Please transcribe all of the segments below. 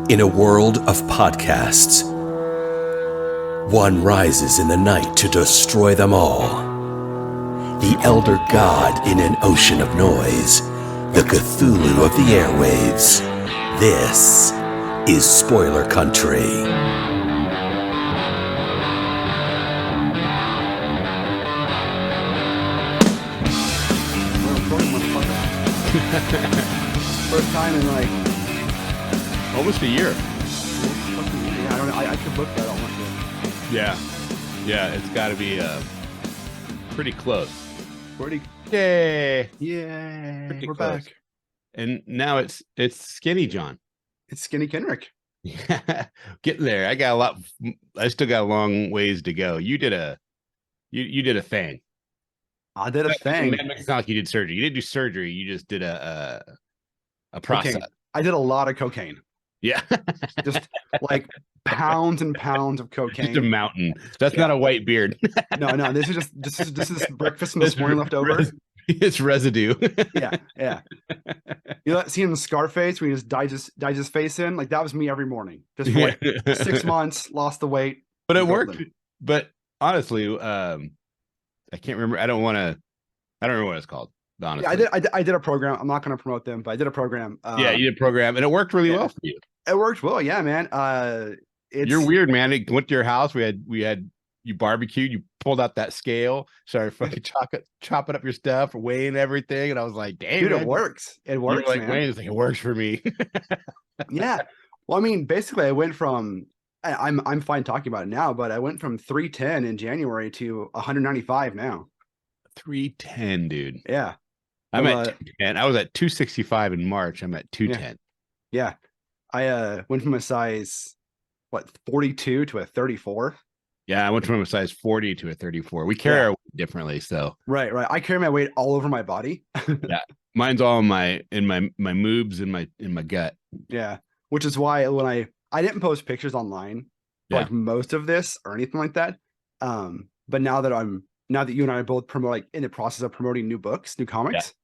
In a world of podcasts, one rises in the night to destroy them all. The elder god in an ocean of noise, the Cthulhu of the airwaves. This is Spoiler Country. First time in like almost a year. I don't know. I could look that almost. Yeah, it's got to be pretty close. Yay! Pretty We're close. back. And now it's Skinny John. It's Skinny Kenric. Yeah, getting there. I still got a long ways to go. You did a thing. I did a thing. It's not like you did surgery. You didn't do surgery. You just did a process. Cocaine. I did a lot of cocaine. Yeah, Just like pounds and pounds of cocaine. just a mountain. That's not a white beard. No. This is breakfast from this morning left over. It's residue. Yeah. You know that scene in Scarface where he just dyes his face in? Like that was me every morning. Just for like 6 months, lost the weight. But it worked. But honestly, I can't remember. I don't remember what it's called. Honestly. Yeah, I did a program. I'm not going to promote them, but I did a program. Yeah, you did a program, and it worked really well for you. It worked well, yeah, man. You're weird, man. It went to your house. We had you barbecued. You pulled out that scale, started fucking chopping up your stuff, weighing everything, and I was like, "Damn, dude, man. it works. It works, like, man. Wayne, it's like it works for me." Yeah. Well, I mean, basically, I went from I'm fine talking about it now, but I went from 310 in January to 195 now. 310, dude. Yeah. I'm at 210. I was at 265 in March. I'm at 210. Yeah. I went from a size 42 to a 34. Yeah, I went from a size 40 to a 34. We carry our weight differently, so right. I carry my weight all over my body. Yeah, mine's all in my moobs and in my gut. Yeah, which is why when I didn't post pictures online like most of this or anything like that. But now that you and I are both in the process of promoting new books, new comics,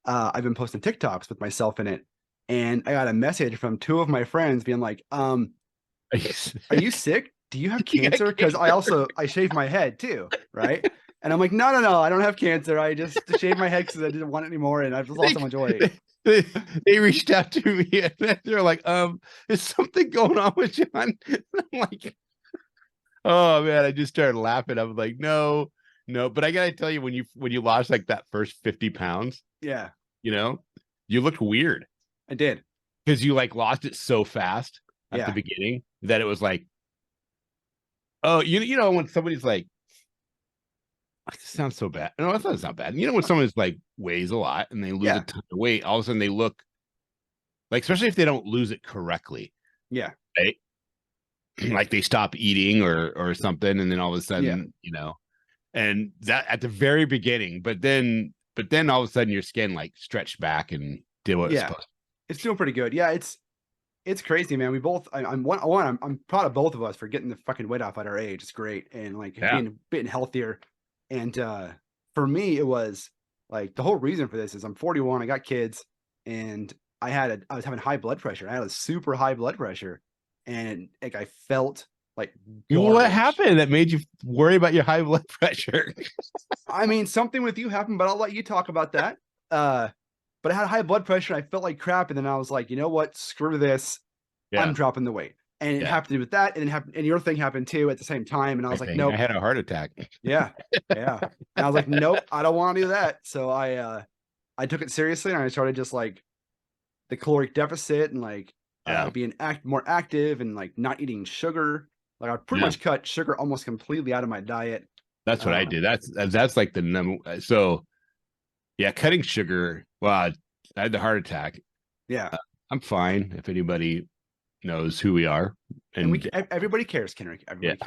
I've been posting TikToks with myself in it. And I got a message from two of my friends being like, are you sick? Do you have cancer? Because I shaved my head too, right? And I'm like, no, I don't have cancer. I just shaved my head because I didn't want it anymore, and I've just lost so much weight. They reached out to me and they're like, is something going on with John? And I'm like, oh man, I just started laughing. I was like, no, but I gotta tell you, when you lost like that first 50 pounds, you looked weird. I did, because you like lost it so fast at the beginning that it was like, oh, you know when somebody's like, this sounds so bad. No, it's not bad. You know when someone's like weighs a lot and they lose a ton of weight, all of a sudden they look like, especially if they don't lose it correctly. Yeah. Right? Like they stop eating or something, and then all of a sudden, and that at the very beginning, but then all of a sudden your skin like stretched back and did what it's supposed to. It's doing pretty good. Yeah, it's crazy, man. We both I'm proud of both of us for getting the fucking weight off at our age. It's great. And like being healthier. And for me, it was like the whole reason for this is I'm 41, I got kids, and I was having high blood pressure. I had a super high blood pressure, and like I felt like garbage. What happened that made you worry about your high blood pressure? I mean, something with you happened, but I'll let you talk about that. But I had high blood pressure, and I felt like crap, and then I was like, you know what? Screw this. I'm dropping the weight. And it happened with that, and your thing happened too at the same time. And I was like, nope. I had a heart attack. Yeah. And I was like, nope, I don't want to do that. So I took it seriously, and I started just like the caloric deficit and like being more active and like not eating sugar. Like I pretty much cut sugar almost completely out of my diet. That's what I did. That's like the number. So cutting sugar. Well, I had the heart attack. Yeah. I'm fine if anybody knows who we are. And everybody cares, Kenric. Everybody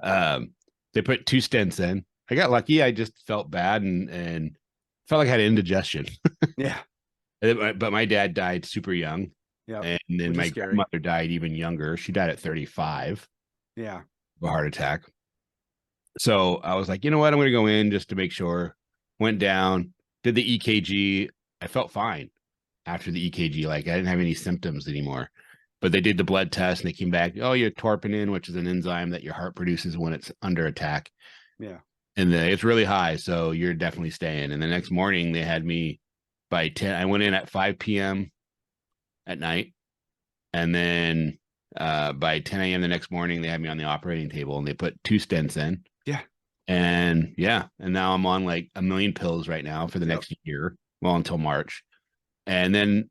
cares. They put 2 stents in. I got lucky. I just felt bad and felt like I had indigestion. Yeah. But my dad died super young. Yeah. And then my grandmother died even younger. She died at 35. Yeah. Of a heart attack. So I was like, you know what? I'm going to go in just to make sure. Went down, did the EKG. I felt fine after the EKG. Like I didn't have any symptoms anymore. but they did the blood test and they came back, oh, you're torpinin, which is an enzyme that your heart produces when it's under attack. Yeah. And it's really high, so you're definitely staying. And the next morning they had me by 10. I went in at 5 p.m. at night. And then by 10 a.m. the next morning, they had me on the operating table and they put 2 stents in. Yeah. And now I'm on like 1 million pills right now for the next year. Well, until March. And then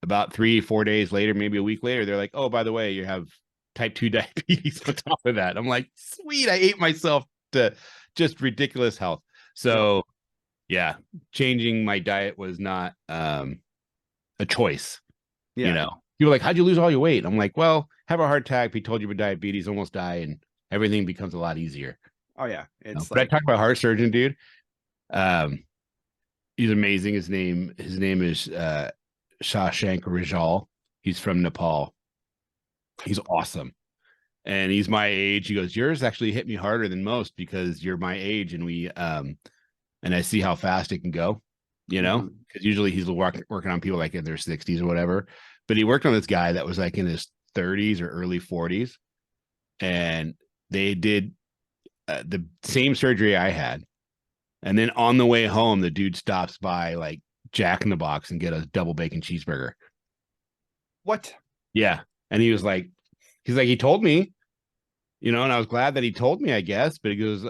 about 3-4 days later, maybe a week later, they're like, oh, by the way, you have type 2 diabetes on top of that. I'm like, sweet, I ate myself to just ridiculous health. So yeah, changing my diet was not a choice. Yeah. You know, people are like, how'd you lose all your weight? I'm like, well, have a heart attack, be told you have diabetes, almost die, and everything becomes a lot easier. Oh yeah. It's But I talk about a heart surgeon, dude. He's amazing. His name is Shashank Rajal. He's from Nepal. He's awesome. And he's my age. He goes, yours actually hit me harder than most because you're my age, and we and I see how fast it can go, you know, because usually he's working on people like in their 60s or whatever. But he worked on this guy that was like in his 30s or early 40s, and they did the same surgery I had. And then on the way home, the dude stops by like Jack in the Box and get a double bacon cheeseburger. What? Yeah. And he was like, he told me, you know, and I was glad that he told me, I guess, but he goes,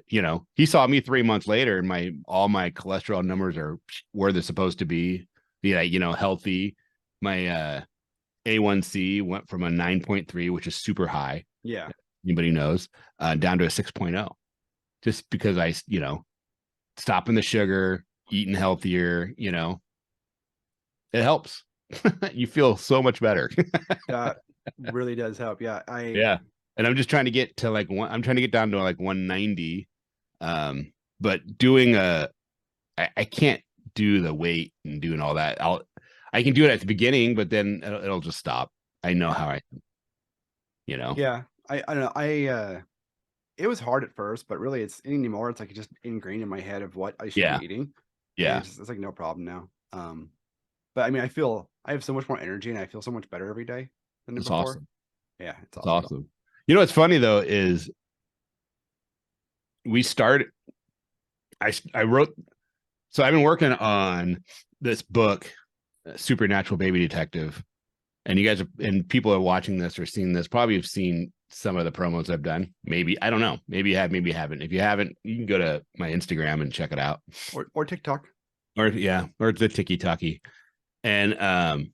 you know, he saw me 3 months later and all my cholesterol numbers are where they're supposed to be. Yeah, you know, healthy. My A1C went from a 9.3, which is super high. Yeah. Anybody knows, down to a 6.0. Just because I, you know, stopping the sugar, eating healthier, you know, it helps. You feel so much better. That really does help. Yeah. Yeah. And I'm just trying to get to like I'm trying to get down to like 190. But doing I can't do the weight and doing all that. I can do it at the beginning, but then it'll just stop. I know how you know. Yeah. I don't know. It was hard at first, but really it's anymore. It's like just ingrained in my head of what I should be eating. Yeah. It's like no problem now. But I mean, I have so much more energy and I feel so much better every day than before. Awesome. Yeah. It's awesome. You know, what's funny though, is we started, I wrote, so I've been working on this book, Supernatural Baby Detective, and you guys and people are watching this or seeing this probably have seen some of the promos I've done. Maybe, I don't know. Maybe you have, maybe you haven't. If you haven't, you can go to my Instagram and check it out. Or TikTok. Or the TikTok. And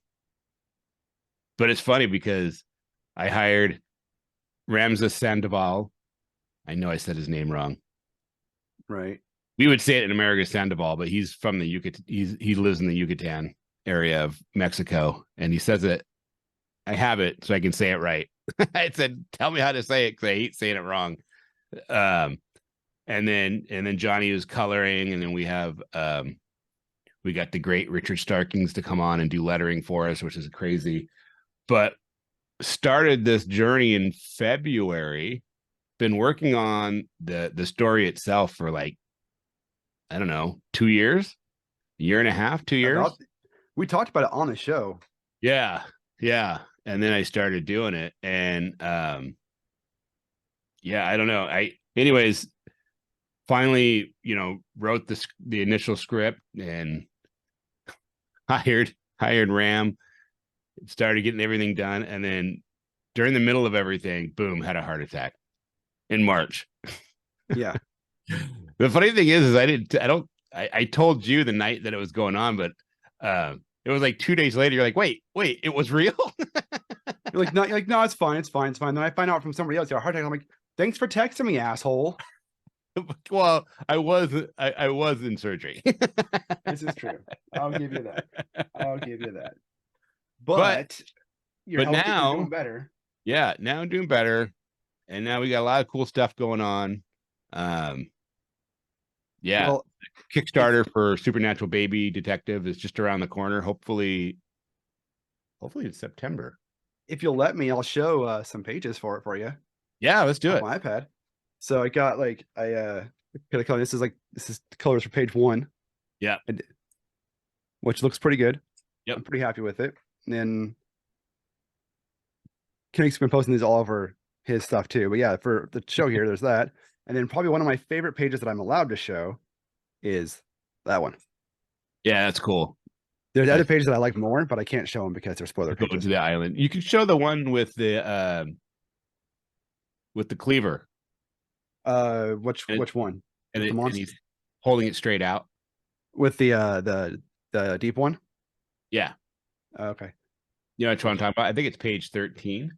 but it's funny because I hired Ramses Sandoval. I know I said his name wrong. Right. We would say it in America Sandoval, but he's from the Yucatan. He lives in the Yucatan area of Mexico, and he says it. I have it so I can say it right. I said, "Tell me how to say it," because I hate saying it wrong. And then Johnny is coloring, and then we have we got the great Richard Starkings to come on and do lettering for us, which is crazy. But started this journey in February. Been working on the story itself for like, I don't know, 2 years, year and a half, 2 years. We talked about it on the show. Yeah. And then I started doing it, and yeah, I don't know. Anyways, finally, you know, wrote the initial script and hired Ram, started getting everything done, and then during the middle of everything, boom, had a heart attack in March. Yeah. The funny thing is I told you the night that it was going on, but it was like 2 days later. You're like, wait, it was real. You're like, no, it's fine. Then I find out from somebody else, you have a heart attack. I'm like, thanks for texting me, asshole. Well, I was in surgery. This is true. I'll give you that. But you're now doing better. Yeah, now I'm doing better. And now we got a lot of cool stuff going on. Yeah. Well, Kickstarter for Supernatural Baby Detective is just around the corner. Hopefully in September. If you'll let me, I'll show some pages for it for you. Yeah, let's do it. On my iPad. So I got like this is colors for page 1. Yeah. Which looks pretty good. Yep. I'm pretty happy with it. And then Kenric's been posting these all over his stuff too. But yeah, for the show here, there's that. And then probably one of my favorite pages that I'm allowed to show is that one. Yeah, that's cool. There's other pages that I like more, but I can't show them because they're spoiler Go pages. to the island. You can show the one with the cleaver. Which one? And, With the and he's holding it straight out. With the deep one? Yeah. Okay. You know what I'm talking about? I think it's page 13.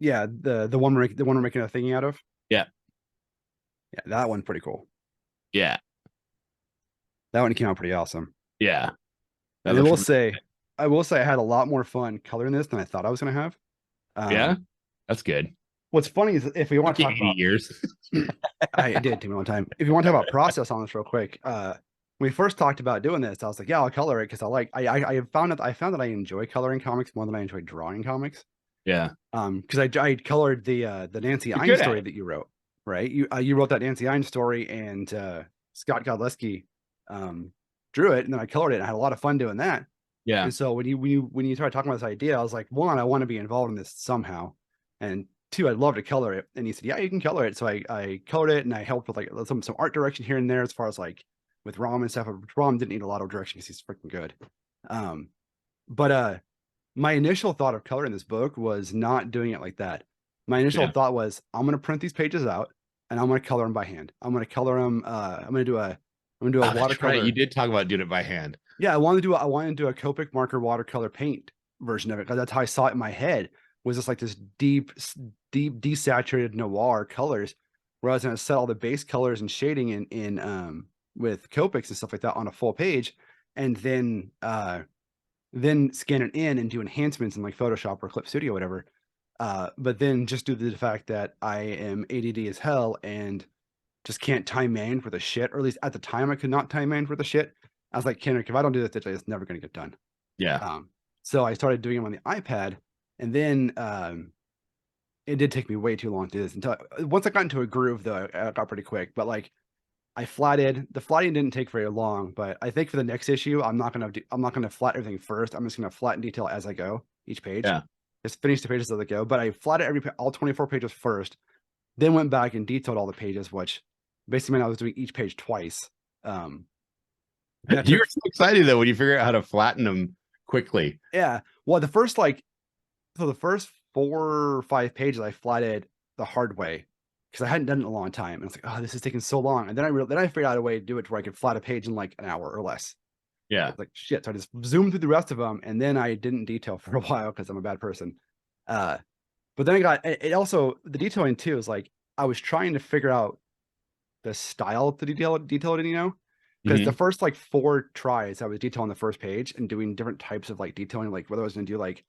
Yeah, the one we're making a thingy out of. Yeah. Yeah, that one's pretty cool. Yeah. That one came out pretty awesome. Yeah. And I will say I had a lot more fun coloring this than I thought I was gonna have. Yeah, that's good. What's funny is if we want to talk about years. I did take me a long time. If you want to talk about process on this real quick, when we first talked about doing this, I was like, yeah, I'll color it because I found that I enjoy coloring comics more than I enjoy drawing comics. Yeah. Because I colored the Nancy Ine story that you wrote, right? You wrote that Nancy Ine story, and Scott Godleski drew it, and then I colored it, and I had a lot of fun doing that. Yeah. And so when you started talking about this idea, I was like, one, I want to be involved in this somehow, and two, I'd love to color it. And he said, yeah, you can color it. So I colored it, and I helped with like some art direction here and there as far as like with Rom and stuff. Rom didn't need a lot of direction because he's freaking good. But my initial thought of coloring this book was not doing it like that. My initial thought was, I'm going to print these pages out, and I'm going to color them by hand. I'm going to color them. I'm going to do a watercolor. Right. You did talk about doing it by hand. Yeah, I wanted to do a Copic marker watercolor paint version of it, because that's how I saw it in my head. Was just like this deep desaturated noir colors, where I was going to set all the base colors and shading in with Copics and stuff like that on a full page, and then scan it in and do enhancements in like Photoshop or Clip Studio, whatever. But then just due to the fact that I am ADD as hell and just can't time manage for the shit, or at least at the time I could not time manage for the shit. I was like, Kenric, if I don't do this digitally, it's never going to get done. Yeah. So I started doing them on the iPad, and then it did take me way too long to do this until once I got into a groove, though, I got pretty quick. But like the flatting didn't take very long, but I think for the next issue, I'm not gonna flat everything first. I'm just gonna flatten detail as I go each page. Yeah. Just finish the pages as I go. But I flatted all 24 pages first, then went back and detailed all the pages, which basically meant I was doing each page twice. You were so excited though when you figure out how to flatten them quickly. Yeah. Well, the first 4 or 5 pages I flatted the hard way because I hadn't done it in a long time. And I was like, oh, this is taking so long. And then I figured out a way to do it to where I could flat a page in like an hour or less. Yeah. Like shit. So I just zoomed through the rest of them, and then I didn't detail for a while because I'm a bad person. But then it also, the detailing too is like I was trying to figure out the style to detail it, because the first like 4 tries I was detailing the first page and doing different types of like detailing, like whether I was going to do like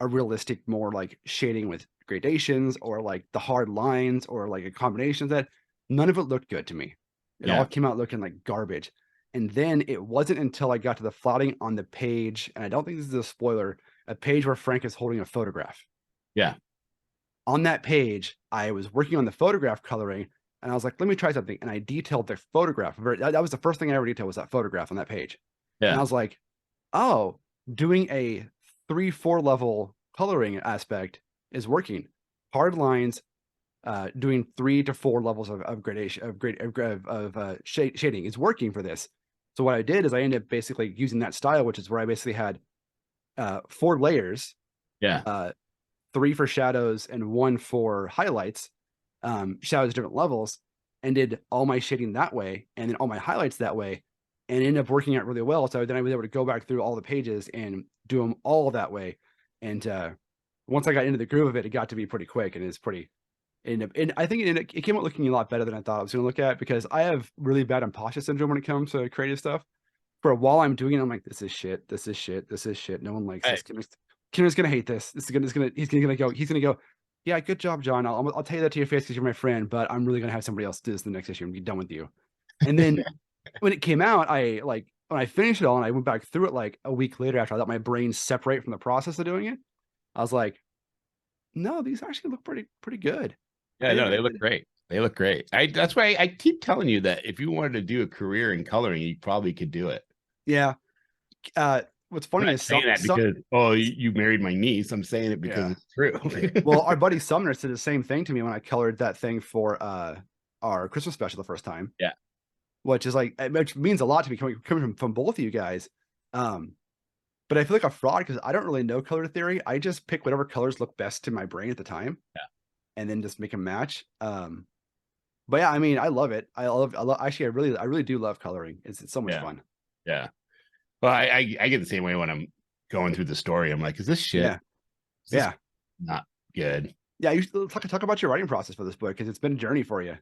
a realistic, more like shading with gradations, or like the hard lines, or like a combination of that. None of it looked good to me. It all came out looking like garbage. And then it wasn't until I got to the flatting on the page, and I don't think this is a spoiler, a page where Frank is holding a photograph. Yeah. On that page, I was working on the photograph coloring, and I was like, let me try something. And I detailed the photograph. That was the first thing I ever detailed, was that photograph on that page. Yeah. And I was like, oh, doing a 3-4 level coloring aspect is working. Hard lines, doing 3 to 4 levels of gradation of shading is working for this. So what I did is I ended up basically using that style, which is where I basically had 4 layers. Yeah. 3 for shadows and 1 for highlights. Shadows different levels, and did all my shading that way, and then all my highlights that way, and ended up working out really well. So then I was able to go back through all the pages and do them all that way. And once I got into the groove of it, it got to be pretty quick, and it's pretty. And I think it came out looking a lot better than I thought I was going to look at, because I have really bad imposter syndrome when it comes to creative stuff. For a while I'm doing it, I'm like, this is shit, this is shit, this is shit. No one likes this. Kenric's gonna hate this. He's gonna go. Yeah, good job, John. I'll tell you that to your face because you're my friend, but I'm really gonna have somebody else do this in the next issue and be done with you. And then when it came out, when I finished it all and I went back through it like a week later after I let my brain separate from the process of doing it, I was like, no, these actually look pretty good. Yeah, no, they look great. They look great. That's why I keep telling you that if you wanted to do a career in coloring, you probably could do it. Yeah. what's I'm funny not is saying that because you married my niece. I'm saying it because it's true. Well, our buddy Sumner said the same thing to me when I colored that thing for our Christmas special the first time. Yeah. Which is like, which means a lot to me coming from both of you guys. But I feel like a fraud because I don't really know color theory. I just pick whatever colors look best to my brain at the time. Yeah. And then just make them match. But yeah, I mean, I love it. I love actually I really do love coloring. It's so much fun. Yeah. Well, I get the same way when I'm going through the story. I'm like, is this shit? Yeah. Is this not good? Yeah, you should talk about your writing process for this book because it's been a journey for you.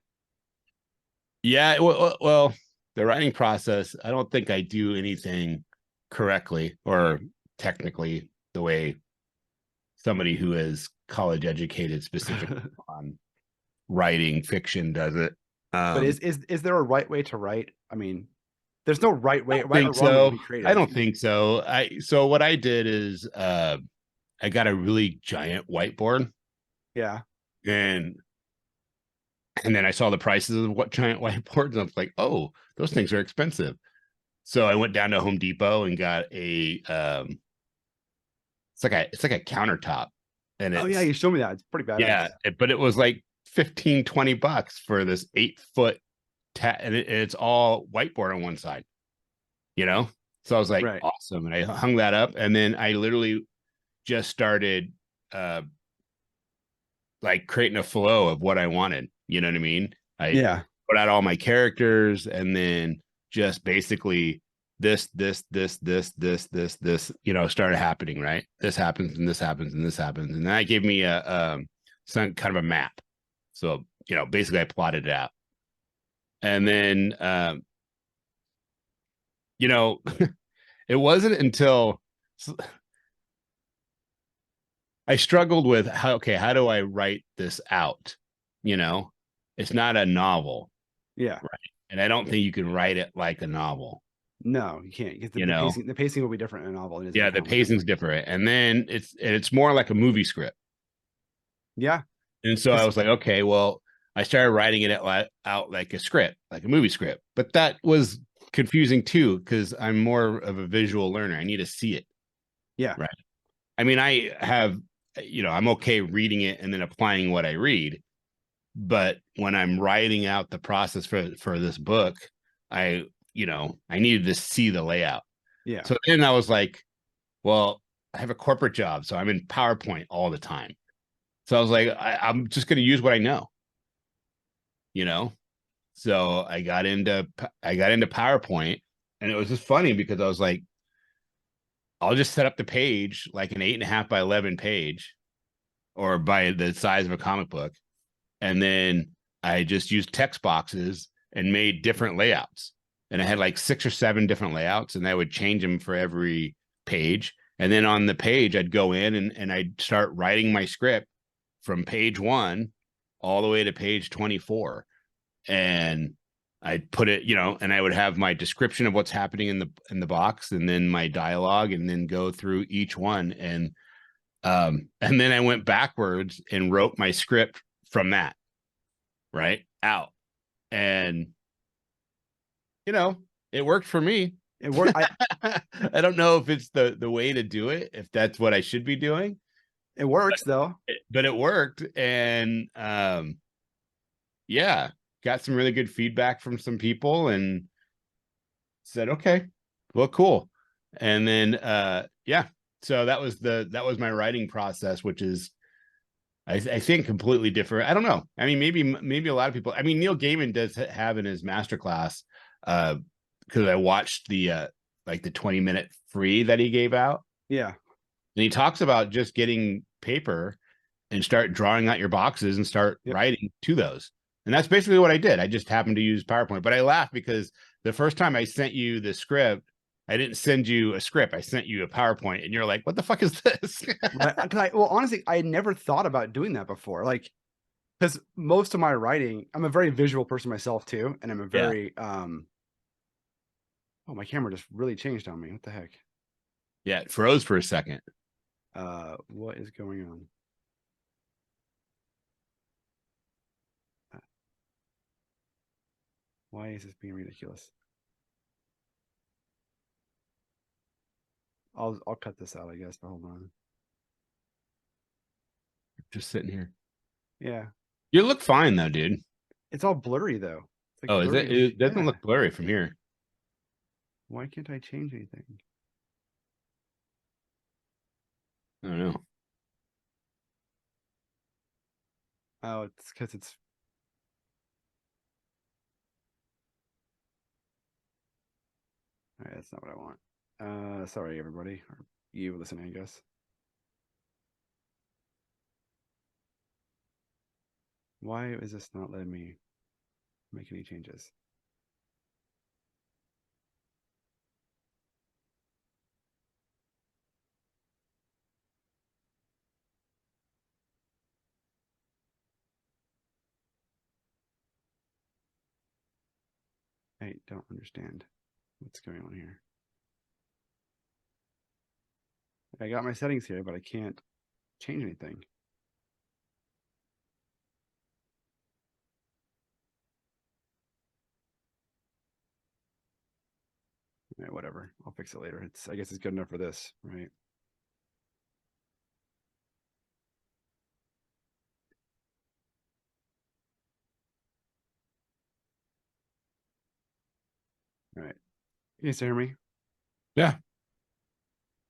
Yeah, well, the writing process, I don't think I do anything correctly or technically the way somebody who is college educated specifically on writing fiction does it. But is there a right way to write? I mean, there's no right way, right or wrong way to be creative. I don't think so. So what I did is I got a really giant whiteboard. Yeah. And then I saw the prices of what giant whiteboards. And I was like, oh, those things are expensive. So I went down to Home Depot and got a it's like a countertop. And oh yeah, you showed me that. It's pretty badass. Yeah, but it was like $15-20 for this 8-foot and it's all whiteboard on one side, you know? So I was like, awesome. And I hung that up, and then I literally just started like creating a flow of what I wanted. You know what I mean? I put out all my characters, and then just basically this, you know, started happening, right? This happens, and this happens, and this happens. And then that gave me some kind of a map. So, you know, basically I plotted it out. And then you know, it wasn't until I struggled with how do I write this out? You know, it's not a novel. Yeah. Right. And I don't think you can write it like a novel. No, you can't. Because the pacing will be different in a novel. Yeah, the pacing's different. And then it's more like a movie script. Yeah. And so I was like, okay, well, I started writing it out like a script, like a movie script. But that was confusing too, because I'm more of a visual learner. I need to see it. Yeah. Right. I mean, I have, you know, I'm okay reading it and then applying what I read. But when I'm writing out the process for this book, I needed to see the layout. Yeah. So then I was like, well, I have a corporate job, so I'm in PowerPoint all the time. So I was like, I'm just going to use what I know, you know? So I got into PowerPoint, and it was just funny because I was like, I'll just set up the page like an 8.5 by 11 page, or by the size of a comic book. And then I just used text boxes and made different layouts. And I had like 6 or 7 different layouts, and I would change them for every page. And then on the page, I'd go in and I'd start writing my script from page 1 all the way to page 24. And I'd put it, you know, and I would have my description of what's happening in the box, and then my dialogue, and then go through each one. And then I went backwards and wrote my script from that out. And, you know, it worked for me. It worked. I don't know if it's the way to do it, if that's what I should be doing. It works though. But it worked. And yeah, got some really good feedback from some people, and said, okay, well, cool. And then yeah, so that was my writing process, which is I think completely different. I don't know. I mean, maybe a lot of people. I mean, Neil Gaiman does have in his masterclass, because I watched the like the 20-minute free that he gave out. Yeah, and he talks about just getting paper and start drawing out your boxes and start writing to those. And that's basically what I did. I just happened to use PowerPoint. But I laughed because the first time I sent you the script, I didn't send you a script. I sent you a PowerPoint, and you're like, what the fuck is this? Well, honestly, I had never thought about doing that before. Like, because most of my writing, I'm a very visual person myself too. And I'm a very, oh, my camera just really changed on me. What the heck? Yeah, it froze for a second. What is going on? Why is this being ridiculous? I'll cut this out, I guess. But hold on. Just sitting here. Yeah. You look fine though, dude. It's all blurry though. It's like oh, is it? It doesn't look blurry from here. Why can't I change anything? I don't know. Oh, it's because it's. All right, that's not what I want. Sorry, everybody. Or you listening, I guess. Why is this not letting me make any changes? I don't understand what's going on here. I got my settings here, but I can't change anything. All right, whatever. I'll fix it later. I guess it's good enough for this, right? All right. Can you still hear me? Yeah.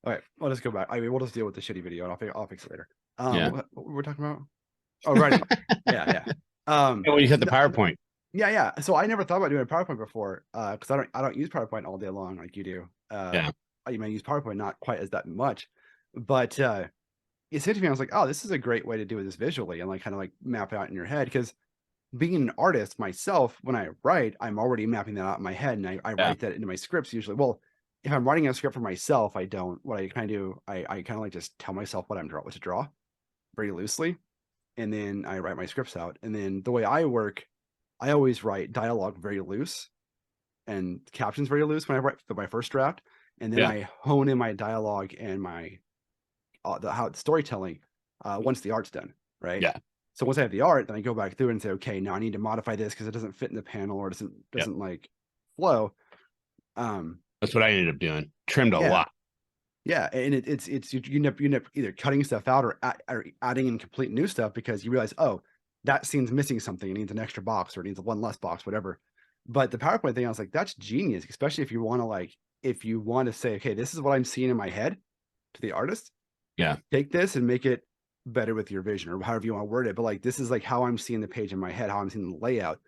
All right. Well, let's go back. I mean, we'll just deal with the shitty video, and I'll fix it later. Yeah. What were we talking about? Oh, right. yeah. Well, you said the PowerPoint. Yeah. So I never thought about doing a PowerPoint before, because I don't use PowerPoint all day long like you do. Yeah. I may use PowerPoint not quite as that much, but it said to me, I was like, oh, this is a great way to do this visually and like kind of like map it out in your head. Because being an artist myself, when I write, I'm already mapping that out in my head, and I write that into my scripts usually. Well, if I'm writing a script for myself, I don't. What I kind of do, I kind of like just tell myself what to draw, very loosely, and then I write my scripts out. And then the way I work, I always write dialogue very loose and captions very loose when I write my first draft, and then I hone in my dialogue and my the storytelling once the art's done, right? Yeah. So once I have the art, then I go back through and say, okay, now I need to modify this because it doesn't fit in the panel or doesn't like flow. That's what I ended up doing. Trimmed a lot. Yeah, and it's you end up either cutting stuff out or adding in complete new stuff because you realize, oh, that scene's missing something. It needs an extra box or it needs one less box, whatever. But the PowerPoint thing, I was like, that's genius, especially if you want to say, okay, this is what I'm seeing in my head to the artist. Yeah. Take this and make it better with your vision or however you want to word it. But like, this is like how I'm seeing the page in my head, how I'm seeing the layout,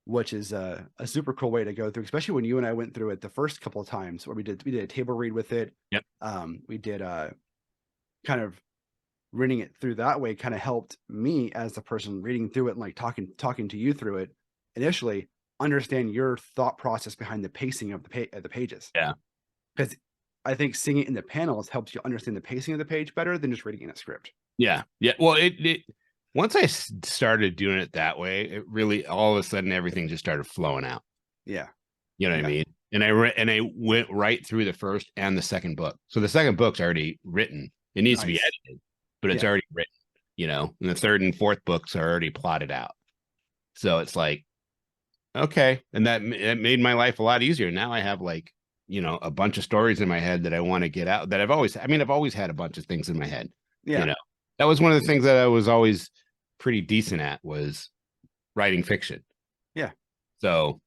which is a super cool way to go through, especially when you and I went through it the first couple of times where we did a table read with it. Yep. We did kind of reading it through that way kind of helped me as the person reading through it and like talking to you through it initially understand your thought process behind the pacing of the pages. Yeah. Because I think seeing it in the panels helps you understand the pacing of the page better than just reading in a script. Yeah. Well, it once I started doing it that way, it really all of a sudden everything just started flowing out. Yeah. You know what I mean? And I went right through the first and the second book. So the second book's already written. It needs to be edited, but it's already written, you know, and the third and fourth books are already plotted out. So it's like, okay. And that made my life a lot easier. Now I have like, you know, a bunch of stories in my head that I want to get out that I've always had a bunch of things in my head. Yeah. You know, that was one of the things that I was always pretty decent at was writing fiction. Yeah. So,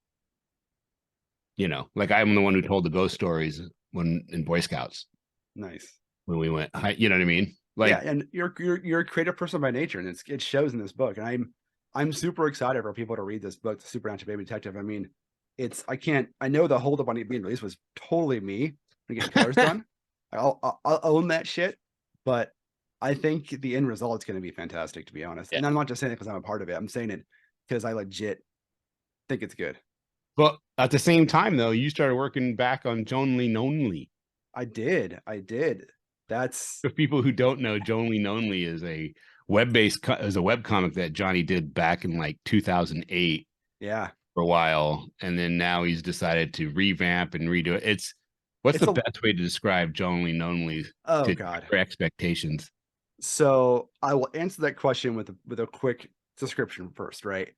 you know, like I'm the one who told the ghost stories when in Boy Scouts. Nice. When we went, you know what I mean? Like, yeah, and you're a creative person by nature, and it shows in this book. And I'm super excited for people to read this book, The Supernatural Baby Detective. I mean, I know the holdup on it being released was totally me getting colors done. I'll own that shit, but I think the end result is going to be fantastic, to be honest. And I'm not just saying it because I'm a part of it. I'm saying it because I legit think it's good. But at the same time, though, you started working back on Jonly Nonly. I did. That's for people who don't know, Jonly Nonly is a webcomic that Johnny did back in like 2008. Yeah. For a while, and then now he's decided to revamp and redo it. What's the best way to describe Jonly Nonly for expectations? So I will answer that question with a quick description first, right?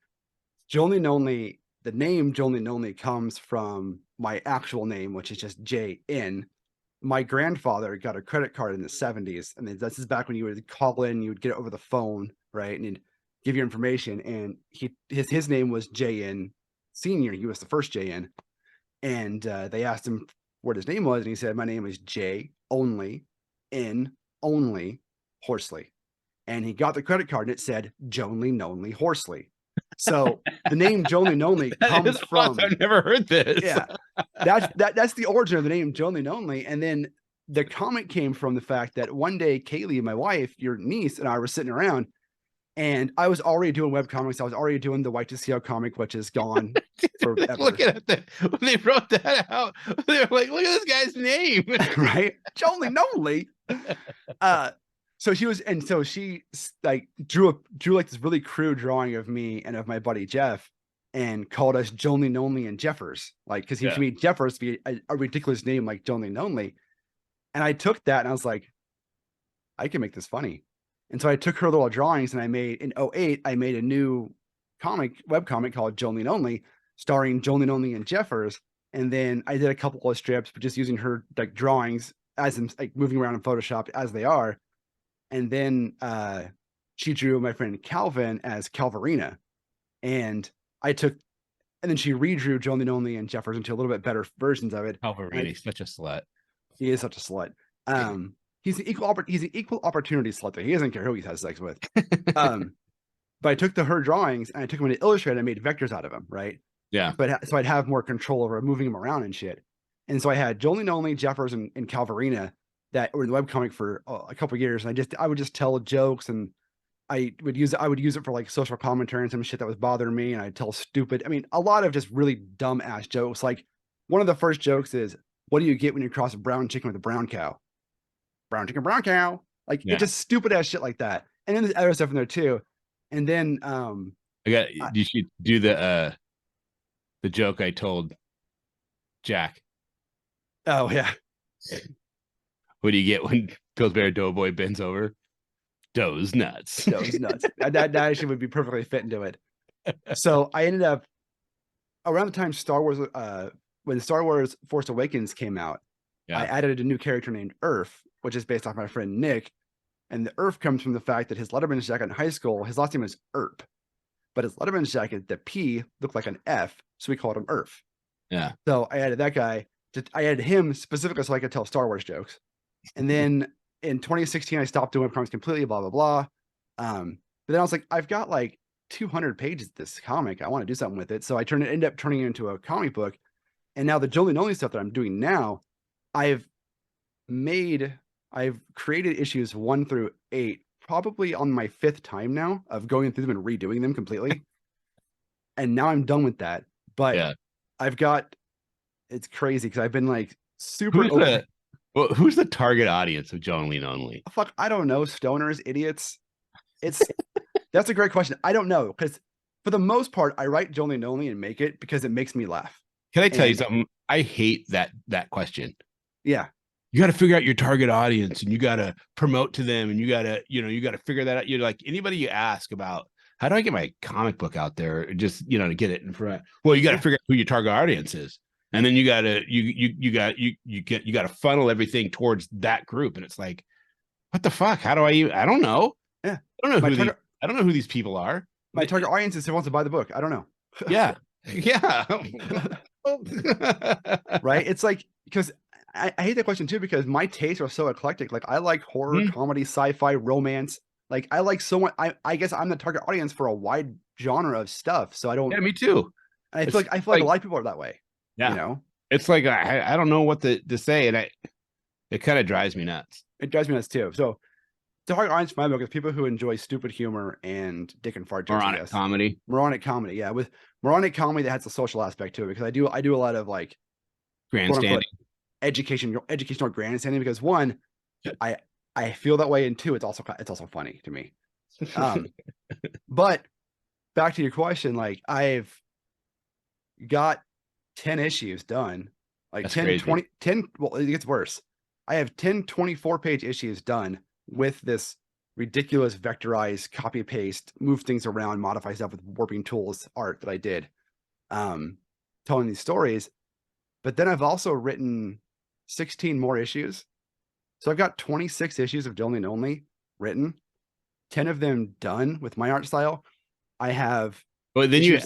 Jonly Nonly, the name Jonly Nonly comes from my actual name, which is just JN, my grandfather got a credit card in the 70s. And this is back when you would call in, you would get it over the phone, right? And he'd give you information. And his name was JN Senior. He was the first JN. And they asked him what his name was. And he said, my name is J only, N only, Horsley. And he got the credit card and it said Jonly Nonly Horsley. So the name Jonly Nonly comes from. I've never heard this. Yeah, that's the origin of the name Jonly Nonly. And then the comic came from the fact that one day Kaylee, my wife, your niece, and I were sitting around, and I was already doing web comics. I was already doing the White to See Out comic, which is gone forever. Looking at that when they wrote that out, they were like, "Look at this guy's name, right? Jonly Nonly." So she like drew like this really crude drawing of me and of my buddy Jeff, and called us Jonly Nonly and Jeffers, like because he made Jeffers be a ridiculous name like Jonly Nonly. And I took that and I was like, I can make this funny. And so I took her little drawings and I made in 2008, I made a new web comic called Jonly Nonly, starring Jonly Nonly and Jeffers. And then I did a couple of strips, but just using her like drawings as I'm like moving around in Photoshop as they are. And then she drew my friend Calvin as Calvarina. And then she redrew Jonly Nonly and Jeffers into a little bit better versions of it. Calvarina, such a slut. He is such a slut. He's an equal opportunity slut. He doesn't care who he has sex with. But I took her drawings and I took them into Illustrator and I made vectors out of them, right? Yeah. But so I'd have more control over moving them around and shit. And so I had Jonly Nonly, Jeffers, and Calvarina that were in the webcomic for a couple of years. And I would just tell jokes, and I would use it for like social commentary and some shit that was bothering me. And I'd tell a lot of just really dumb ass jokes. Like one of the first jokes is, what do you get when you cross a brown chicken with a brown cow? Brown chicken, brown cow. Like it's just stupid ass shit like that. And then there's other stuff in there too. And then you should do the joke I told Jack. Oh yeah. What do you get when Pillsbury Doughboy bends over? Doe's nuts. Doe's nuts. that actually would be perfectly fit into it. So I ended up around the time when Star Wars Force Awakens came out, I added a new character named Earth, which is based off my friend Nick. And the Earth comes from the fact that his Letterman's jacket in high school, his last name is Earp. But his Letterman's jacket, the P looked like an F, so we called him Earth. Yeah. So I added that guy. I added him specifically so I could tell Star Wars jokes. And then in 2016, I stopped doing webcomics completely, blah, blah, blah. But then I was like, I've got like 200 pages of this comic. I want to do something with it. So I ended up turning it into a comic book. And now the Jonly Nonly stuff that I'm doing now, I've created issues 1 through 8, probably on my 5th time now of going through them and redoing them completely. And now I'm done with that. But it's crazy because I've been like super who's the target audience of Jonly Nonly? Fuck, I don't know. Stoners, idiots. That's a great question. I don't know, because for the most part, I write Jonly Nonly and make it because it makes me laugh. Can I tell you something? I hate that question. Yeah. You got to figure out your target audience and you got to promote to them and you got to figure that out. You're like, anybody you ask about, how do I get my comic book out there? Just, to get it in front. Well, you got to figure out who your target audience is. And then you got to funnel everything towards that group. And it's like, what the fuck? How do I don't know. Yeah. I don't know who these people are. My target audience is who wants to buy the book. I don't know. Yeah. Yeah. Right. It's like, because I hate that question too, because my tastes are so eclectic. Like I like horror, comedy, sci-fi, romance. Like I like so much. I guess I'm the target audience for a wide genre of stuff. So I don't. Yeah, me too. I feel like a lot of people are that way. Yeah. It's like I don't know what to say, and it kind of drives me nuts. It drives me nuts too. So the target audience for my book is people who enjoy stupid humor and dick and fart jokes. Moronic comedy. Yeah, with moronic comedy that has a social aspect to it, because I do a lot of like grandstanding, educational grandstanding, because one, I feel that way, and two, it's also funny to me. But back to your question, like I've got 10 issues done, like That's 10 crazy. 20 10. Well, it gets worse. I have 10 24-page issues done with this ridiculous vectorized copy paste, move things around, modify stuff with warping tools art that I did, telling these stories. But then I've also written 16 more issues. So I've got 26 issues of Jonly Nonly written, 10 of them done with my art style. I have. But then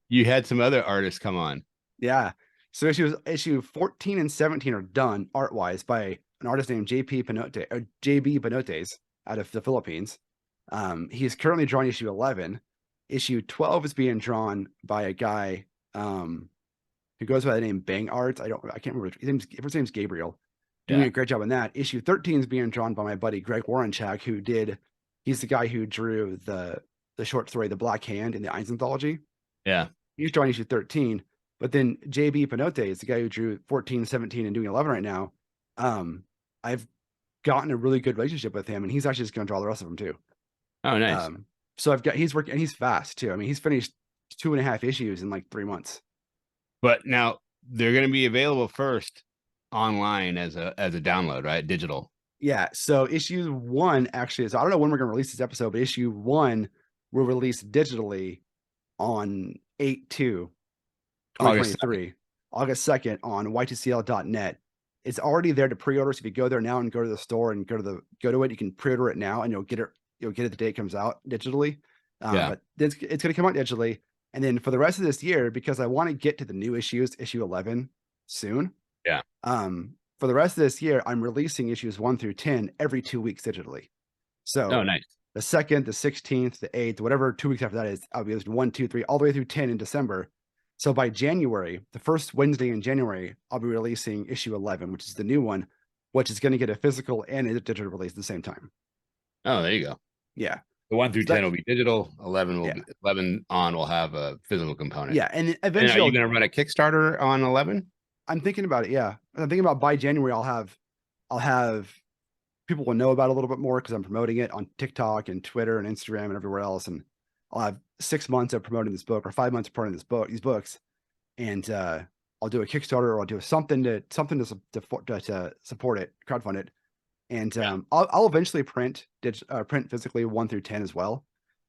you had some other artists come on. Yeah. So issue 14 and 17 are done art wise by an artist named JB Benotes out of the Philippines. He's currently drawing issue 11. Issue 12 is being drawn by a guy who goes by the name Bang Art. I can't remember his name's Gabriel. Doing a great job on that. Issue 13 is being drawn by my buddy Greg Warrenchak, he's the guy who drew the short story The Black Hand in the Eins anthology. Yeah. He's drawing issue 13. But then JB Pinote is the guy who drew 14, 17, and doing 11 right now. I've gotten a really good relationship with him, and he's actually just going to draw the rest of them too. Oh, nice. So he's working, and he's fast too. I mean, he's finished 2.5 issues in like 3 months. But now they're going to be available first online as a download, right? Digital. Yeah. So issue 1 actually is, I don't know when we're going to release this episode, but issue 1 will release digitally on 8/2/2023, August 2nd on y2cl.net. It's already there to pre-order. So if you go there now and go to the store and go to it, you can pre-order it now and you'll get it the day it comes out digitally. But it's going to come out digitally. And then for the rest of this year, because I want to get to the new issues, issue 11 soon. Yeah. For the rest of this year, I'm releasing issues 1 through 10 every 2 weeks digitally. So nice. The 2nd, the 16th, the 8th, whatever 2 weeks after that is, I'll be using 1, 2, 3, all the way through 10 in December. So by January, the first Wednesday in January, I'll be releasing issue 11, which is the new one, which is going to get a physical and a digital release at the same time. Oh, there you go. Yeah. The 1 through 10 will be digital. 11 will be 11 on will have a physical component. Yeah, and eventually, are you going to run a Kickstarter on 11? I'm thinking about it. Yeah, I'm thinking about by January, I'll have people will know about it a little bit more because I'm promoting it on TikTok and Twitter and Instagram and everywhere else, and I'll have 6 months of promoting this book or 5 months of promoting these books, and I'll do a Kickstarter or I'll do something to support it, crowdfund it. And I'll eventually print physically 1 through 10 as well.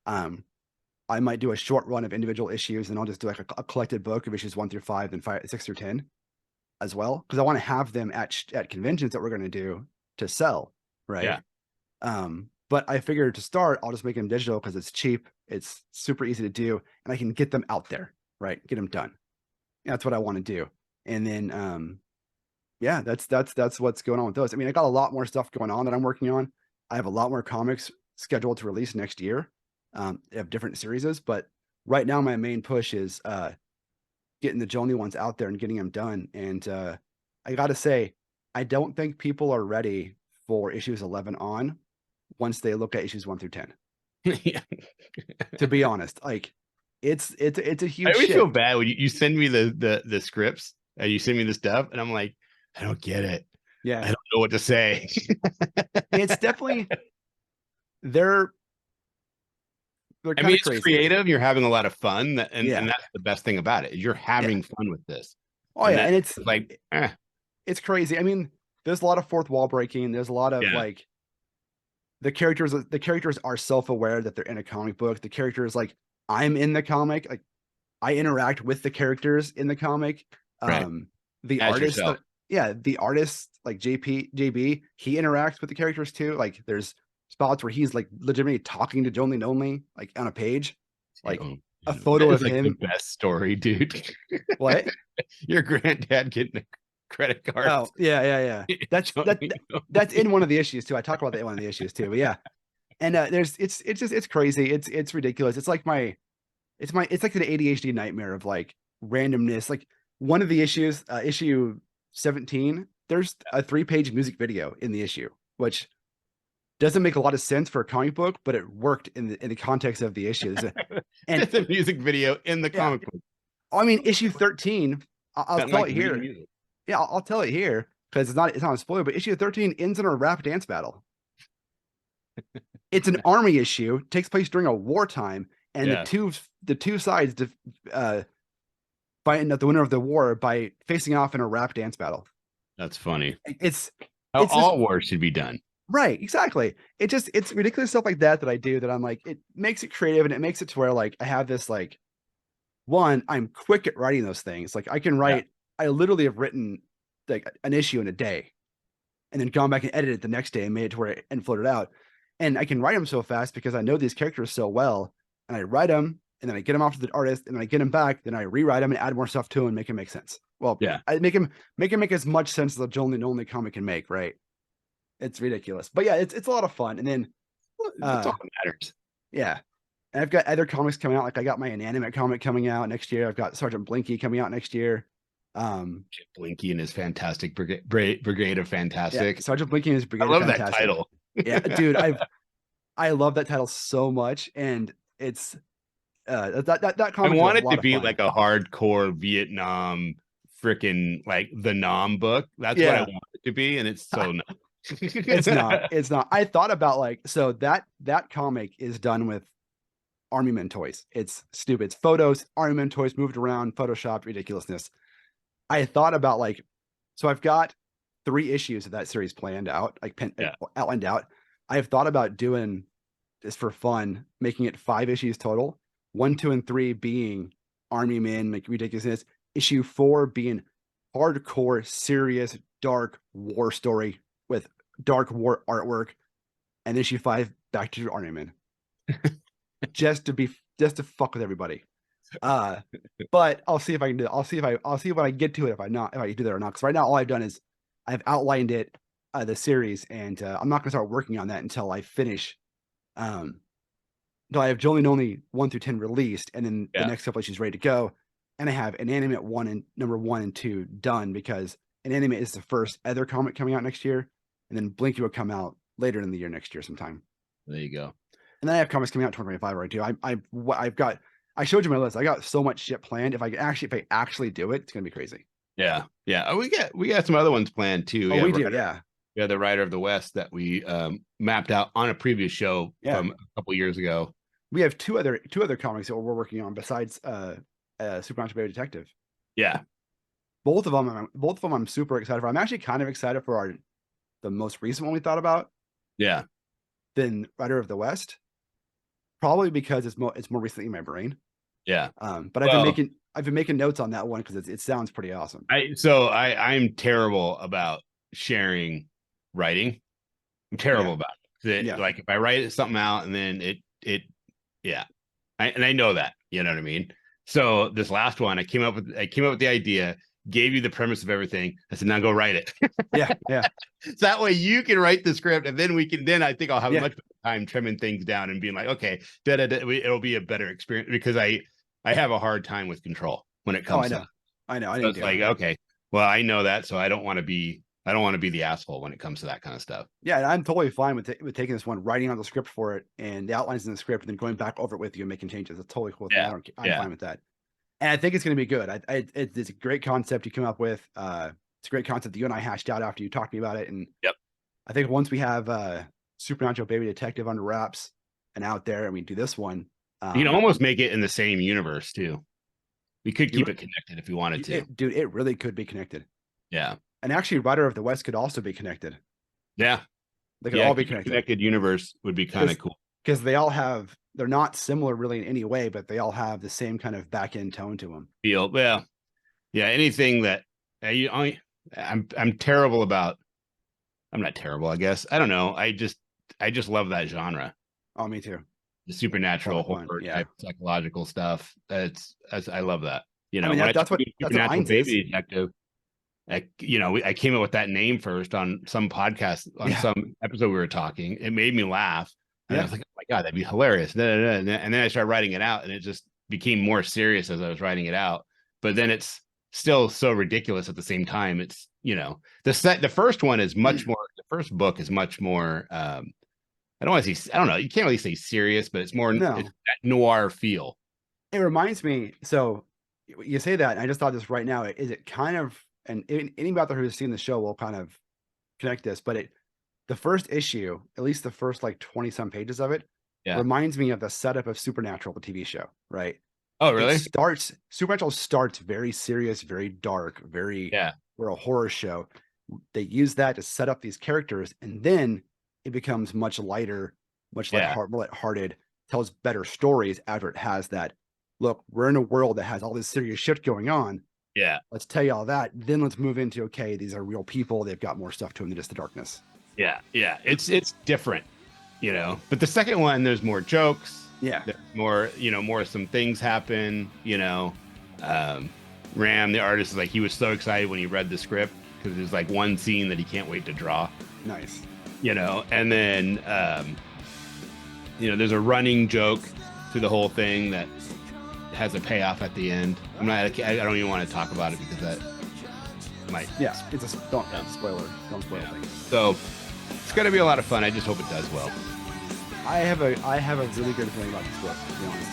I might do a short run of individual issues, and I'll just do like a collected book of issues 1 through 5 and 6 through 10 as well, because I want to have them at conventions that we're going to do to sell, right? Yeah. But I figured to start, I'll just make them digital because it's cheap, it's super easy to do, and I can get them out there, right? Get them done. And that's what I want to do. And then yeah, that's what's going on with those. I mean, I got a lot more stuff going on that I'm working on. I have a lot more comics scheduled to release next year, of different series. But right now, my main push is getting the Jonly ones out there and getting them done. And I got to say, I don't think people are ready for issues 11 on once they look at issues 1 through 10. To be honest, like it's a huge. I always feel bad when you send me the scripts and you send me the stuff, and I'm like, I don't get it. Yeah, I don't know what to say. It's definitely they're I mean, it's crazy. creative. You're having a lot of fun, and that's the best thing about it. You're having fun with this. Oh yeah, and it's like it's crazy. I mean, there's a lot of fourth wall breaking. There's a lot of like the characters are self-aware that they're in a comic book. The characters, like, I'm in the comic, like I interact with the characters in the comic. Right. The artist, the artist, like JB, he interacts with the characters too. Like there's spots where he's like legitimately talking to Jonly Nonly, like on a page, like a photo of him. The best story, dude. What? Your granddad getting a credit card. Oh yeah. That's in one of the issues too. I talk about that in one of the issues too. But yeah, and it's crazy. It's ridiculous. It's like it's like the ADHD nightmare of like randomness. Like one of the issues, issue 17, there's a 3-page music video in the issue, which doesn't make a lot of sense for a comic book, but it worked in the context of the issues. And it's a music video in the comic book. I mean, issue 13, I'll tell it here. Yeah, I'll tell it here because it's not a spoiler, but issue 13 ends in a rap dance battle. It's an army issue, takes place during a wartime, and the two sides fighting the winner of the war by facing off in a rap dance battle. That's funny. It's all wars should be done. Right, exactly. It's ridiculous stuff like that I do that I'm like, it makes it creative, and it makes it to where like I have this like, one, I'm quick at writing those things. Like I can write, I literally have written like an issue in a day, and then gone back and edited it the next day and made it to where and floated out. And I can write them so fast because I know these characters so well, and I write them and then I get them off to the artist and then I get them back, then I rewrite them and add more stuff to them and make them make sense. Well, Yeah. I make them make as much sense as the Jonly Nonly comic can make, right? It's ridiculous. But yeah, it's a lot of fun. And then That's all that matters. yeah. And I've got other comics coming out. Like I got my inanimate comic coming out next year. I've got Sergeant Blinky coming out next year. Blinky and his fantastic brigade of fantastic. Yeah, Sergeant Blinky and his brigade. I love of fantastic. that title. Yeah, dude, I love that title so much, and it's that comic. I want it to be like a hardcore Vietnam freaking like the Nam book. That's what I want it to be, and it's so not. It's not. It's not. I thought about like so that comic is done with Army Men toys. It's stupid. It's photos, Army Men toys moved around, Photoshop ridiculousness. I thought about like, so I've got 3 issues of that series planned out, like outlined out. I have thought about doing this for fun, making it 5 issues total. 1, 2, and 3 being Army Men, like ridiculousness. Issue 4 being hardcore, serious, dark war story with dark war artwork, and issue 5 back to Army Men, just to fuck with everybody. But I'll see if I can do it. I'll see when I get to it if I do that or not. Because right now all I've done is I've outlined it, the series, and I'm not gonna start working on that until I finish. Until I have Jonly Nonly 1 through 10 released, and then the next couple issues ready to go, and I have Inanimate 1 and number 1 and 2 done because Inanimate is the first other comic coming out next year, and then Blinky will come out later in the year next year sometime. There you go. And then I have comics coming out in 2025 already too. I've got. I showed you my list. I got so much shit planned. If I actually do it, it's gonna be crazy. Yeah. Oh, we got some other ones planned too. Oh, we do. Yeah. Yeah, the Rider of the West that we mapped out on a previous show from a couple years ago. We have two other comics that we're working on besides Supernatural Baby Detective. Yeah. Both of them I'm super excited for. I'm actually kind of excited for the most recent one we thought about. Yeah. Than Rider of the West. Probably because it's more recently in my brain. Yeah. But I've been making notes on that one because it sounds pretty awesome. I'm terrible about sharing writing. I'm terrible about it. Like if I write something out and then I know that, you know what I mean? So this last one, I came up with the idea, gave you the premise of everything. I said, now go write it. Yeah. So that way you can write the script, and then I think I'll have much better time trimming things down and being like, okay, it'll be a better experience because I have a hard time with control when it comes to. I know. So it's like, okay, well, I know that, so I don't want to be the asshole when it comes to that kind of stuff. Yeah, and I'm totally fine with taking this one, writing on the script for it, and the outlines in the script, and then going back over it with you and making changes. It's totally cool. I'm fine with that. And I think it's going to be good. It's a great concept you come up with. It's a great concept that you and I hashed out after you talked to me about it. And I think once we have Supernatural Baby Detective under wraps and out there, and we do this one, you can almost make it in the same universe too. We could keep it connected if we wanted to. Dude, it really could be connected. Yeah. And actually, Rider of the West could also be connected. Yeah. They could all be connected. Connected universe would be kind of cool. Because they're not similar really in any way, but they all have the same kind of back end tone to them. Anything that I'm terrible about. I'm not terrible, I guess. I don't know. I just love that genre. Oh, me too. The supernatural horror type psychological stuff. I love that. You know, that's what Supernatural Baby Detective. I came up with that name first on some podcast on some episode we were talking. It made me laugh. And I was like, oh my God, that'd be hilarious. And then I started writing it out, and it just became more serious as I was writing it out. But then it's still so ridiculous at the same time. It's, the first one is much more, the first book is much more, I don't know. You can't really say serious, but it's more it's that noir feel. It reminds me. So you say that, and I just thought this right now. Is it kind of, and anybody out there who's seen the show will kind of connect this, but the first issue, at least the first like 20 some pages of it, reminds me of the setup of Supernatural, the TV show, right? Oh, really? Supernatural starts very serious, very dark, we're a horror show. They use that to set up these characters, and then it becomes much lighter, much lighthearted, tells better stories after it has that. Look, we're in a world that has all this serious shit going on, Yeah. Let's tell you all that. Then let's move into, okay, these are real people. They've got more stuff to them than just the darkness. Yeah. It's different, but the second one, there's more jokes. Yeah. There's more, more some things happen, Ram, the artist, is like, he was so excited when he read the script because there's like one scene that he can't wait to draw. Nice. And then, there's a running joke through the whole thing that has a payoff at the end. I don't even want to talk about it because that might. Yeah, don't spoiler. Don't spoil things. So it's going to be a lot of fun. I just hope it does well. I have a really good feeling about this book, to be honest.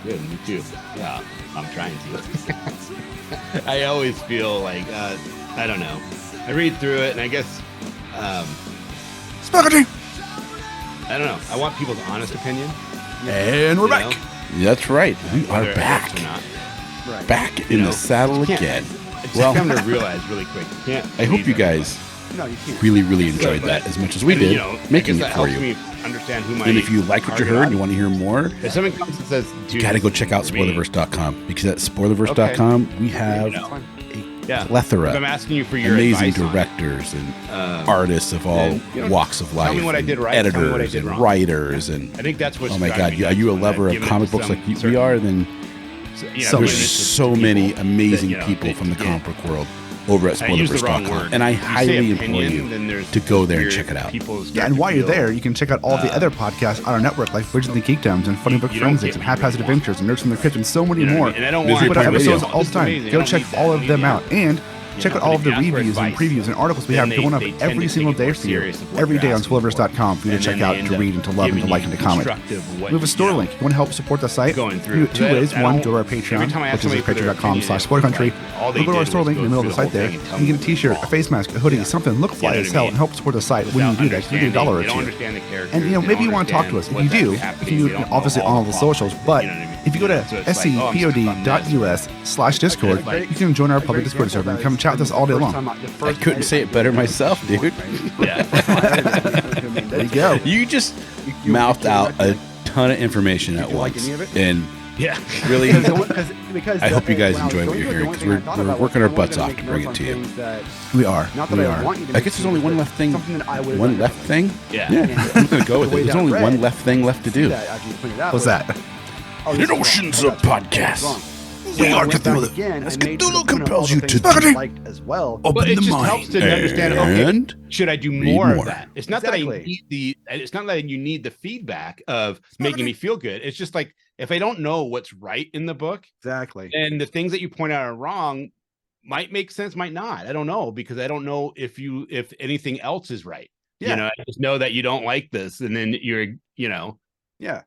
Good, me too. Yeah, I'm trying to. I always feel like I don't know. I read through it, and I guess Spaghetti! I don't know. I want people's honest opinion. And we're back. That's right. We are Whether it back. works or not. Right. Back in the saddle Can't- again. It's Well, come to realize really quick. You can't. I hope please you everybody. guys No, you can't. really, really enjoyed that as much as we And, did I making guess it that for helps you. me understand who my. And if you like what you target heard and you audience- want to hear more, if someone comes and says, you "Dude, got to go this check is out for me," spoilerverse.com because at spoilerverse.com we have Yeah. a plethora If I'm asking you for your amazing advice on it, directors and artists of all then, walks of life, tell me what I and did right, tell me what I editors did and wrong. writers, and I think that's what's. oh my driving God, me are you a nuts when lover I've of given it comic to books some like we certain are? Then people. there's so many amazing people from the comic book world over at I used the wrong spoilerverse.com, word. and I If you say highly implore opinion, you then there's to go there and weird check it out. people Yeah, start and to while you're feel- there, you can check out all the other podcasts on our network, like Bridges and Geekdoms and Funny Book you don't Forensics get and what you Haphazard really want. Adventures and Nerds from the Crypt and so many You know what I more. mean? And I don't We want We put out Point episodes Radio. all the time. Amazing. I Go don't check need all that. of I them need out. the And check out all of the But if you ask for reviews and advice, previews and articles we have then going up they tend every to single take it day more for you. serious of what Every you're day on asking for. spoilerverse.com for you to And check then they out, end to up read, and to love, and to giving like, you and to comment. constructive what We have a you store know. link. You want to help support the site? Going You through. do two ways. I One, don't- go to our every Patreon, time I which ask is somebody for their opinion, patreon.com/spoilercountry. it's all Or they go to our did store was link in the go middle of the through site the there. whole thing and tell You me can get a t-shirt, wrong. a face mask, a hoodie, something. Look fly know as what I hell mean? and help support the site when you Without do that. Give me $1 or understanding- they don't two. understand the characters. And They don't maybe you want to talk to us. If understand you do, what's you actually can do happening. it obviously They on don't all the know socials. all the But you know what I mean? if you go to So it's like, oh, I'm stuck on this. scpod.us/discord, you can join our public Discord server and come chat with us all day long. I couldn't say it better myself, dude. Yeah. There you go. You just mouthed out a ton of information at you like once, any of it? and Yeah. really, Because I hope you guys when I was enjoy what going you're through it, hearing, the only 'cause thing I thought we're about working was our I butts wanted off to to make bring notes it to on you. things that- We are. Not that We I are. want you to I make guess there's only changes, one but left thing. something that I would have One done left thing. Yeah. Yeah, I'm gonna go with The way it. There's that only I one read, left thing left to do. that after you pointed out What's was, that? oh, this is wrong. Notions Oh, of that's wrong. podcast. That's wrong. We So are I went back Cthulhu. again As and made Cthulhu sure to point out compels all the you things to that I think. liked as well. Open But it the just mind. helps to understand. Okay, And should I do read more more. of that? It's not that I Exactly. need the. It's not that you need the feedback of making me feel good. It's just like if I don't know what's right in the book, Exactly. then the things that you point out are wrong might make sense, might not. I don't know because I don't know if anything else is right. Yeah. I just know that you don't like this, and then you're. Yeah.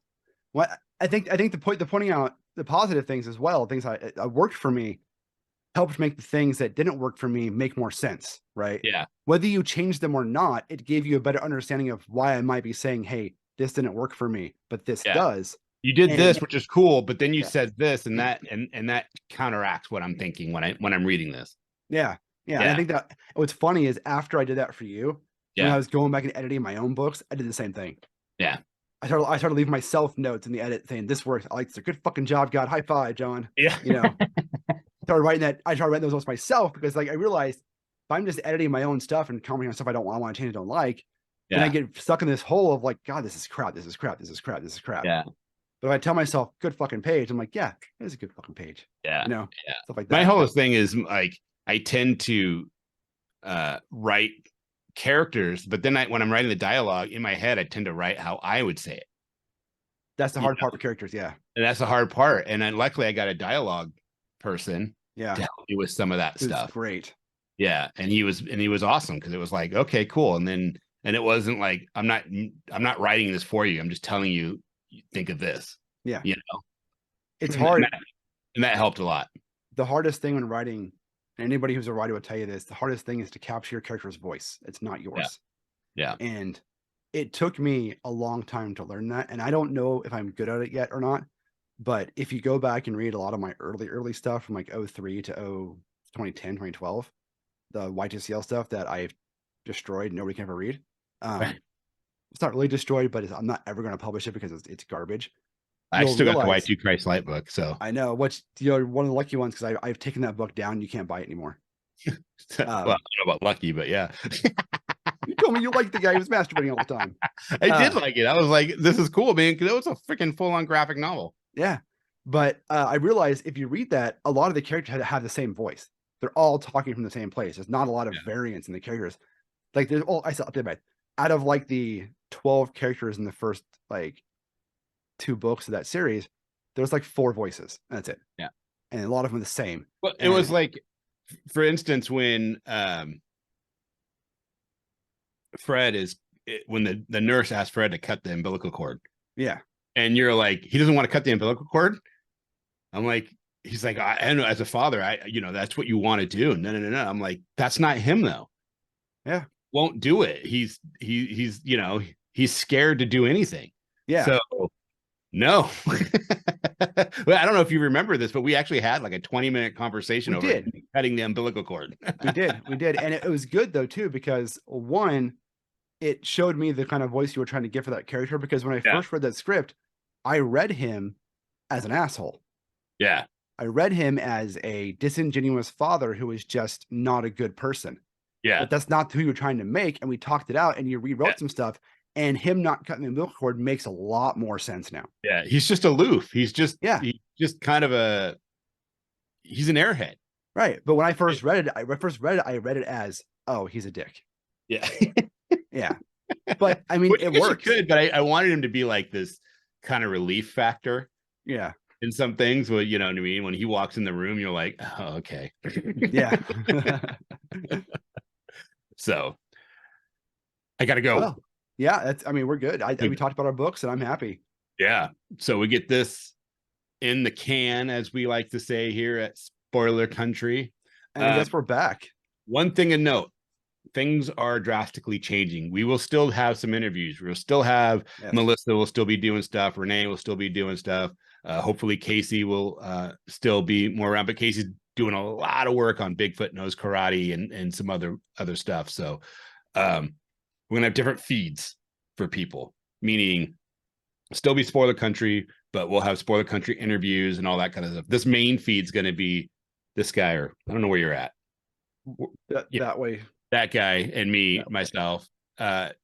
Well, I think the pointing out the positive things as well, things that worked for me, helped make the things that didn't work for me make more sense, right? Yeah. Whether you change them or not, it gave you a better understanding of why I might be saying, "Hey, this didn't work for me, but this Yeah. does." You did this, And- which is cool, but then you Yeah. said this and that, and that counteracts what I'm thinking when I'm reading this. Yeah. And I think that what's funny is after I did that for you, when Yeah. I was going back and editing my own books, I did the same thing. Yeah. I started leaving myself notes in the edit saying, "This works. I like this. Good fucking job, God. High five, John." Yeah. I started writing those notes myself because I realized if I'm just editing my own stuff and commenting on stuff I want to change, don't like, then I get stuck in this hole of God, this is crap. This is crap. This is crap. This is crap. Yeah. But if I tell myself, good fucking page, I'm like, yeah, it is a good fucking page. Yeah. Stuff like that. My whole thing is I tend to write characters, but then when I'm writing the dialogue in my head, I tend to write how I would say it. That's the hard part for characters. Yeah. And that's the hard part. And then luckily I got a dialogue person Yeah. to help me with some of that It was stuff. great. Yeah. And he was awesome because it was like, okay, cool. And it wasn't like, I'm not writing this for you. I'm just telling you think of this. Yeah. It's And hard. And that helped a lot. The hardest thing when writing, and anybody who's a writer will tell you this, the hardest thing is to capture your character's voice. It's not yours. Yeah. And it took me a long time to learn that. And I don't know if I'm good at it yet or not. But if you go back and read a lot of my early stuff from 03 to 2010, 2012, the Y2CL stuff that I've destroyed, nobody can ever read. Right. It's not really destroyed, but I'm not ever going to publish it because it's garbage. I still got the Y2 Christ Light book, so I know, which one of the lucky ones because I've taken that book down. You can't buy it anymore. Well, I don't know about lucky, but yeah. You told me you liked the guy who was masturbating all the time. I did like it. I was like, this is cool, man, because it was a freaking full-on graphic novel. Yeah. But I realized if you read that, a lot of the characters have the same voice. They're all talking from the same place. There's not a lot of variance in the characters. Like there's I said out of like the 12 characters in the first like 2 books of that series, there's like 4 voices. And that's it. Yeah. And a lot of them are the same. Well, it was like, for instance, when when the nurse asked Fred to cut the umbilical cord. Yeah. And you're like, he doesn't want to cut the umbilical cord. I'm like, he's like, I know, as a father, that's what you want to do. No. I'm like, that's not him though. Yeah. Won't do it. He's scared to do anything. Yeah. So no. Well, I don't know if you remember this, but we actually had like a 20-minute conversation over cutting the umbilical cord. We did. And it was good though, too, because one, it showed me the kind of voice you were trying to get for that character. Because when I first read that script, I read him as an asshole. Yeah. I read him as a disingenuous father who was just not a good person. Yeah. But that's not who you're trying to make. And we talked it out and you rewrote some stuff. And him not cutting the umbilical cord makes a lot more sense now. Yeah, he's just aloof. He's just kind of he's an airhead. Right. But when I first read it, I read it as, oh, he's a dick. Yeah. Yeah. But I mean, it works. Good, but I wanted him to be like this kind of relief factor. Yeah. In some things, well, you know what I mean? When he walks in the room, you're like, oh, okay. Yeah. So I gotta go. Well, yeah, we're good. We talked about our books and I'm happy. Yeah. So we get this in the can, as we like to say here at Spoiler Country. And I guess we're back. One thing to note, things are drastically changing. We will still have some interviews. We'll still have Melissa will still be doing stuff. Renee will still be doing stuff. Hopefully Casey will still be more around, but Casey's doing a lot of work on Bigfoot Knows Karate and some other stuff. So we're gonna have different feeds for people, meaning still be Spoiler Country, but we'll have Spoiler Country interviews and all that kind of stuff. This main feed's gonna be this guy, or I don't know where you're at. That way. That guy and me, myself,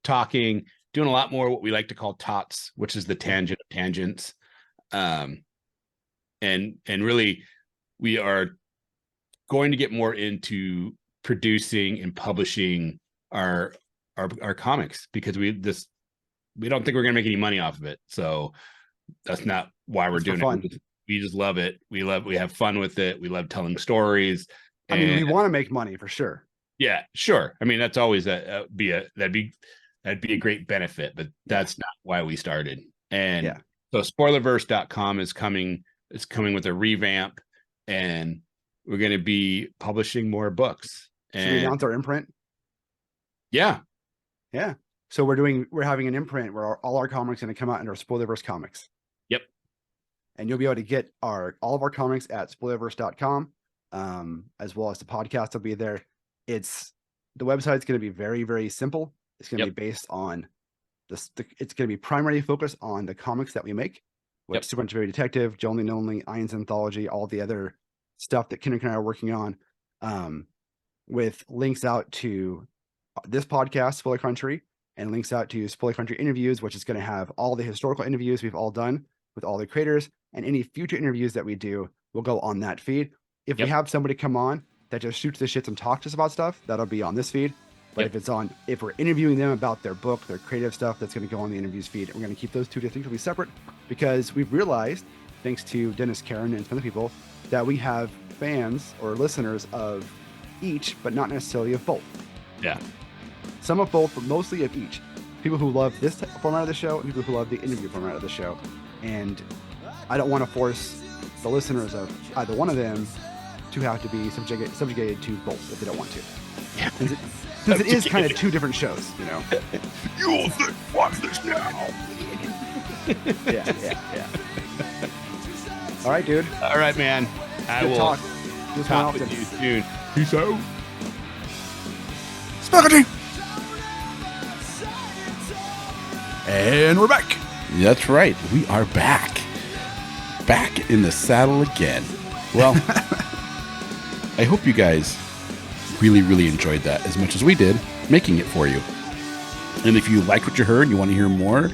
talking, doing a lot more what we like to call tots, which is the tangent of tangents. And really we are going to get more into producing and publishing our comics, because we don't think we're gonna make any money off of it. So that's not why we're doing it. We just love it. We have fun with it. We love telling stories. I mean, we want to make money for sure. Yeah, sure. I mean, that's always that'd be a great benefit, but that's not why we started. And so spoilerverse.com is coming with a revamp, and we're going to be publishing more books. And should we announce our imprint? Yeah. So we're having an imprint where all our comics are going to come out under Spoilerverse Comics. Yep. And you'll be able to get all of our comics at spoilerverse.com, as well as the podcast will be there. The website's going to be very, very simple. It's going to be based on it's going to be primarily focused on the comics that we make, which Super Interview Detective, Jonly Nonly, Iron's Anthology, all the other stuff that Kenric and I are working on, with links out to this podcast, Spoiler Country, and links out to Spoiler Country interviews, which is going to have all the historical interviews we've all done with all the creators, and any future interviews that we do will go on that feed. If we have somebody come on that just shoots the shits and talks to us about stuff, that'll be on this feed. But if we're interviewing them about their book, their creative stuff, that's going to go on the interviews feed. And we're going to keep those two distinctly separate, because we've realized, thanks to Dennis, Karen, and some other people, that we have fans or listeners of each, but not necessarily of both. Yeah. Some of both, but mostly of each. People who love this format of the show and people who love the interview format of the show. And I don't want to force the listeners of either one of them to have to be subjugated to both if they don't want to. Yeah. Since it is kind of two different shows, you know. You'll watch this now. Yeah. All right, dude. All right, man. I will talk with you soon. Peace out. Spaghetti. And we're back. That's right. We are back. back in the saddle again. Well, I hope you guys really, really enjoyed that as much as we did making it for you. And if you like what you heard and you want to hear more,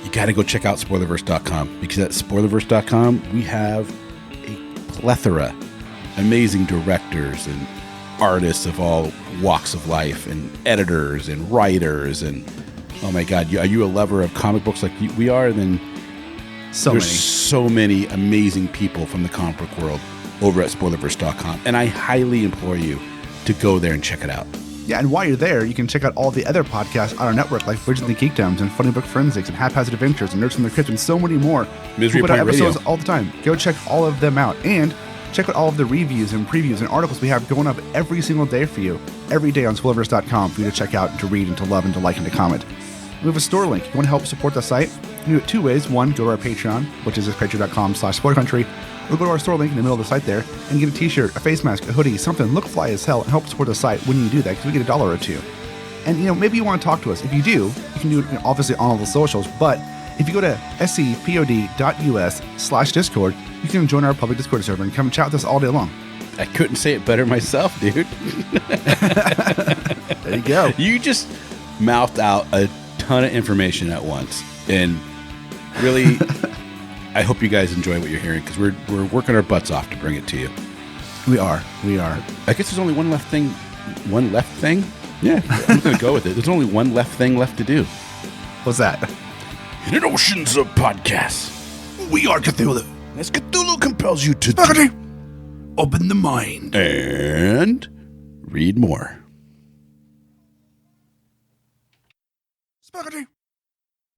you got to go check out spoilerverse.com, because at spoilerverse.com, we have a plethora amazing directors and artists of all walks of life, and editors and writers, and oh my God, are you a lover of comic books like we are? Then there's so many amazing people from the comic book world over at spoilerverse.com, and I highly implore you to go there and check it out. Yeah, and while you're there, you can check out all the other podcasts on our network, like Originally Geekdoms and Funny Book Forensics and Haphazard Adventures and Nerds from the Crypt and so many more. Misery We put out Point episodes Radio. all the time. Go check all of them out, and check out all of the reviews and previews and articles we have going up every single day for you, every day on spoilerverse.com for you to check out and to read and to love and to like and to comment. We have a store link. If you want to help support the site, you can do it two ways. One, go to our Patreon, which is patreon.com/spoilercountry, or go to our store link in the middle of the site there and get a t-shirt, a face mask, a hoodie, something, look fly as hell, and help support the site when you do that, because we get $1 or $2. And, maybe you want to talk to us. If you do, you can do it obviously on all the socials, but if you go to scpod.us/Discord, you can join our public Discord server and come chat with us all day long. I couldn't say it better myself, dude. There you go. You just mouthed out a ton of information at once, and really, I hope you guys enjoy what you're hearing, because we're working our butts off to bring it to you. We are. I guess there's only one left thing. Yeah, I'm gonna go with it. There's only one left thing left to do. What's that? In an oceans of podcasts, we are Cthulhu. As Cthulhu compels you to Open the mind and read more. Spaghetti.